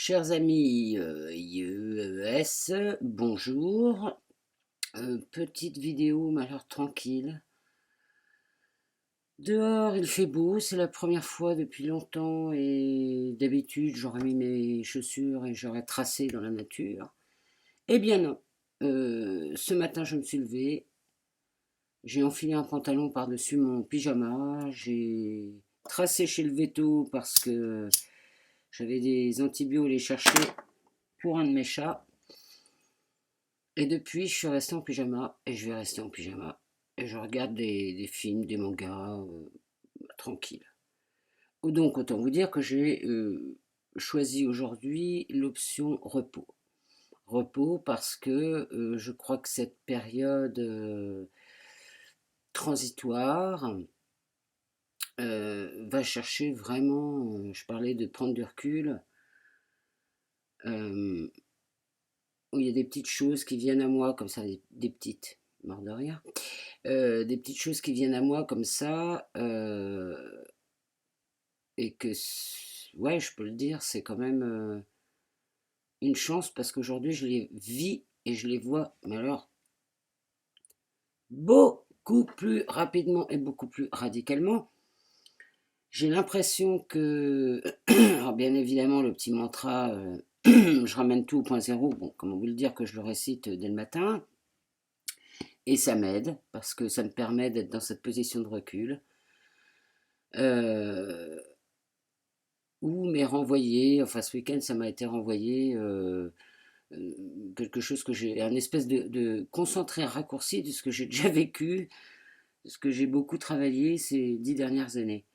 Chers amis IES, bonjour. Petite vidéo, mais alors tranquille. Dehors, il fait beau, c'est la première fois depuis longtemps et d'habitude, j'aurais mis mes chaussures et j'aurais tracé dans la nature. Eh bien non. Ce matin, je me suis levée, j'ai enfilé un pantalon par-dessus mon pyjama, j'ai tracé chez le veto parce que j'avais des antibiotiques à les chercher pour un de mes chats. Et depuis, je suis resté en pyjama et je vais rester en pyjama. Et je regarde des films, des mangas, tranquille. Donc, autant vous dire que j'ai choisi aujourd'hui l'option repos. Repos parce que je crois que cette période transitoire va chercher vraiment, je parlais de prendre du recul, euh, où il y a des petites choses qui viennent à moi, comme ça, des petites, mort de rire. Des petites choses qui viennent à moi comme ça, et que, ouais, je peux le dire, c'est quand même une chance parce qu'aujourd'hui je les vis et je les vois, mais alors beaucoup plus rapidement et beaucoup plus radicalement. J'ai l'impression que, alors bien évidemment, le petit mantra, je ramène tout au point zéro, bon, comment vous le dire que je le récite dès le matin, et ça m'aide parce que ça me permet d'être dans cette position de recul. Euh, ou m'est renvoyé, enfin ce week-end ça m'a été renvoyé euh, quelque chose que j'ai, un espèce de concentré raccourci de ce que j'ai déjà vécu, de ce que j'ai beaucoup travaillé ces 10 dernières années,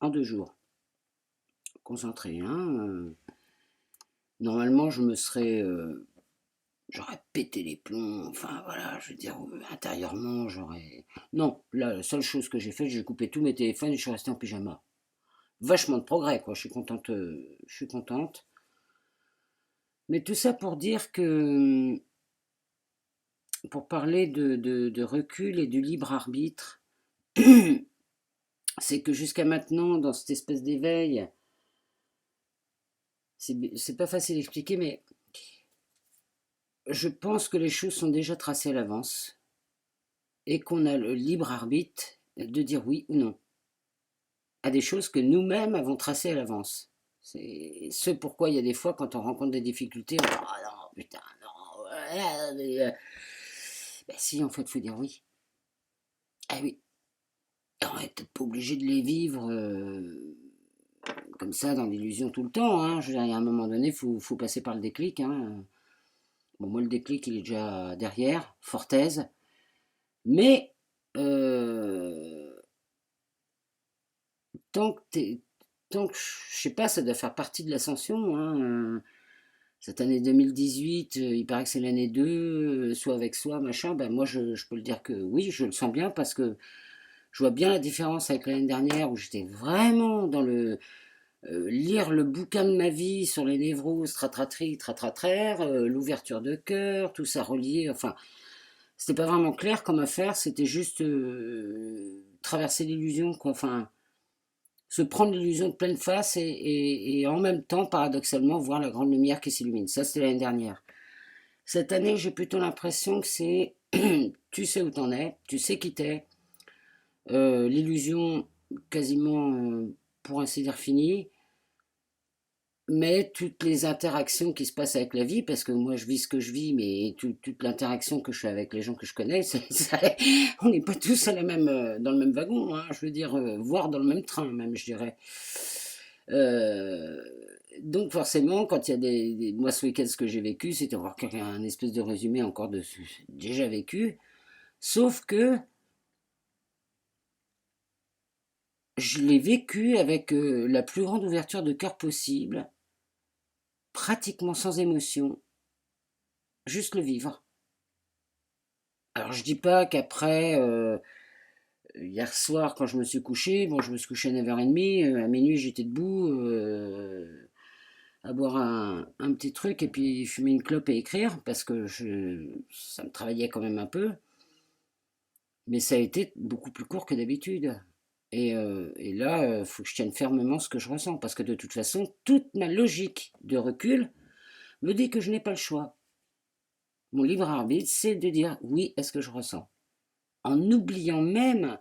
en 2 jours, concentré. Normalement je me serais, j'aurais pété les plombs, enfin voilà, je veux dire, intérieurement j'aurais... Non, là la seule chose que j'ai faite, j'ai coupé tous mes téléphones et je suis resté en pyjama. Vachement de progrès, quoi, je suis contente, je suis contente. Mais tout ça pour dire que, pour parler de recul et du libre arbitre, c'est que jusqu'à maintenant, dans cette espèce d'éveil, c'est pas facile à expliquer, mais je pense que les choses sont déjà tracées à l'avance et qu'on a le libre arbitre de dire oui ou non à des choses que nous-mêmes avons tracées à l'avance. C'est ce pourquoi il y a des fois, quand on rencontre des difficultés, on dit oh non, putain, non, ben si, en fait, il faut dire oui. Ah oui, on n'est peut-être pas obligé de les vivre comme ça dans l'illusion tout le temps. Hein. Je veux dire, il y a un moment donné, faut passer par le déclic. Hein. Bon, moi, le déclic, il est déjà derrière, fortaise. Mais euh, tant que je sais pas, ça doit faire partie de l'ascension. Hein. Cette année 2018, il paraît que c'est l'année 2, soit avec soi, machin. Ben moi, je peux le dire que oui, je le sens bien parce que je vois bien la différence avec l'année dernière où j'étais vraiment dans le lire le bouquin de ma vie sur les névroses, tratratraire, l'ouverture de cœur, tout ça relié, enfin, c'était pas vraiment clair comme affaire, c'était juste traverser l'illusion, quoi, enfin, se prendre l'illusion de pleine face et en même temps, paradoxalement, voir la grande lumière qui s'illumine. Ça, c'était l'année dernière. Cette année, j'ai plutôt l'impression que c'est tu sais où t'en es, tu sais qui t'es, l'illusion quasiment, pour ainsi dire, finie, mais toutes les interactions qui se passent avec la vie, parce que moi je vis ce que je vis, mais toute l'interaction que je fais avec les gens que je connais, on n'est pas tous à la même, dans le même wagon, hein, je veux dire, voire dans le même train même, je dirais. Euh, donc forcément, quand il y a moi ce week-end, ce que j'ai vécu, c'était avoir un espèce de résumé encore de ce que j'ai déjà vécu, sauf que je l'ai vécu avec la plus grande ouverture de cœur possible, pratiquement sans émotion, juste le vivre. Alors je dis pas qu'après, hier soir quand je me suis couché, bon je me suis couché à 9h30, à minuit j'étais debout, à boire un petit truc et puis fumer une clope et écrire, parce que ça me travaillait quand même un peu, mais ça a été beaucoup plus court que d'habitude. Et là, il faut que je tienne fermement ce que je ressens, parce que de toute façon, toute ma logique de recul me dit que je n'ai pas le choix. Mon libre arbitre, c'est de dire oui à ce que je ressens. En oubliant même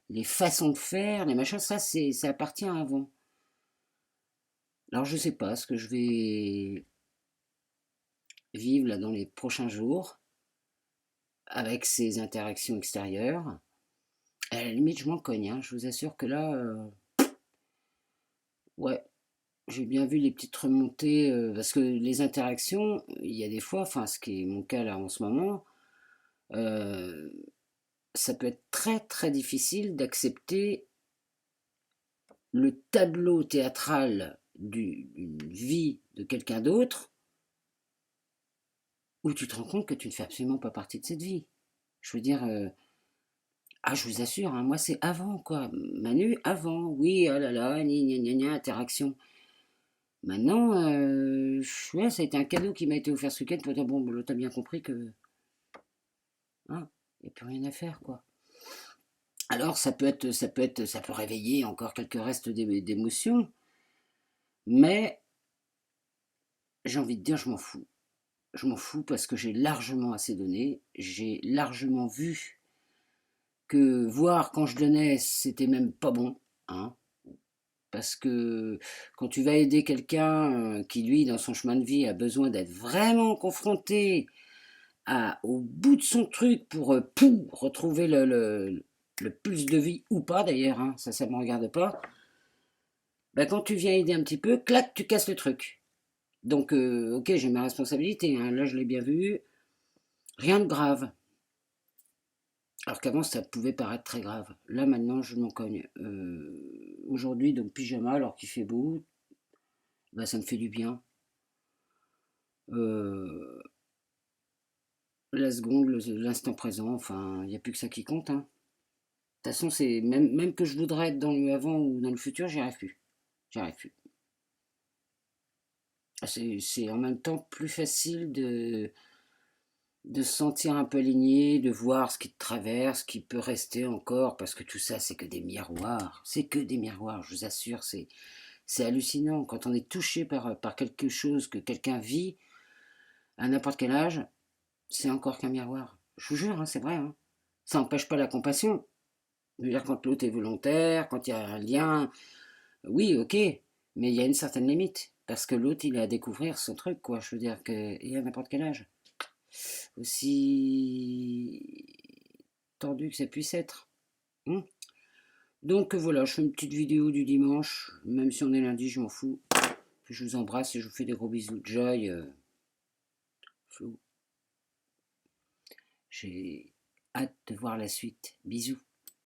les façons de faire, les machins, ça appartient à avant. Alors je ne sais pas ce que je vais vivre là dans les prochains jours avec ces interactions extérieures. À la limite, je m'en cogne, hein. Je vous assure que là, ouais, j'ai bien vu les petites remontées, parce que les interactions, il y a des fois, enfin ce qui est mon cas là en ce moment, euh, ça peut être très très difficile d'accepter le tableau théâtral d'une vie de quelqu'un d'autre où tu te rends compte que tu ne fais absolument pas partie de cette vie. Je veux dire, ah, je vous assure, hein, moi c'est avant quoi. Manu, avant, oui, ah là là, gna gna gna, interaction. Maintenant, ouais, ça a été un cadeau qui m'a été offert ce week-end pour dire bon, t'as bien compris que, hein, il n'y a plus rien à faire quoi. Alors ça peut réveiller encore quelques restes d'émotions, mais j'ai envie de dire je m'en fous. Je m'en fous parce que j'ai largement assez donné, j'ai largement vu que voir quand je donnais, c'était même pas bon, hein. Parce que quand tu vas aider quelqu'un qui, lui, dans son chemin de vie, a besoin d'être vraiment confronté au bout de son truc pour retrouver le pulse de vie, ou pas d'ailleurs, hein, ça ne me regarde pas, bah, quand tu viens aider un petit peu, clac, tu casses le truc. Donc, ok, j'ai ma responsabilité, hein, là je l'ai bien vu, rien de grave. Alors qu'avant, ça pouvait paraître très grave. Là, maintenant, je m'en cogne. Aujourd'hui, donc pyjama, alors qu'il fait beau, bah, ça me fait du bien. Euh, la seconde, l'instant présent, enfin, il n'y a plus que ça qui compte. Hein. De toute façon, c'est même que je voudrais être dans le avant ou dans le futur, j'y arrive plus. J'y arrive plus. C'est en même temps plus facile de se sentir un peu aligné, de voir ce qui te traverse, ce qui peut rester encore, parce que tout ça, c'est que des miroirs. C'est que des miroirs, je vous assure, c'est hallucinant. Quand on est touché par quelque chose que quelqu'un vit, à n'importe quel âge, c'est encore qu'un miroir. Je vous jure, hein, c'est vrai. Hein. Ça n'empêche pas la compassion. Je veux dire, quand l'autre est volontaire, quand il y a un lien, oui, ok, mais il y a une certaine limite. Parce que l'autre, il a à découvrir son truc, quoi. Je veux dire, et à n'importe quel âge. Aussi tordu que ça puisse être. Hein. Donc voilà, je fais une petite vidéo du dimanche, même si on est lundi, je m'en fous. Je vous embrasse et je vous fais des gros bisous de joy. Flo. J'ai hâte de voir la suite. Bisous.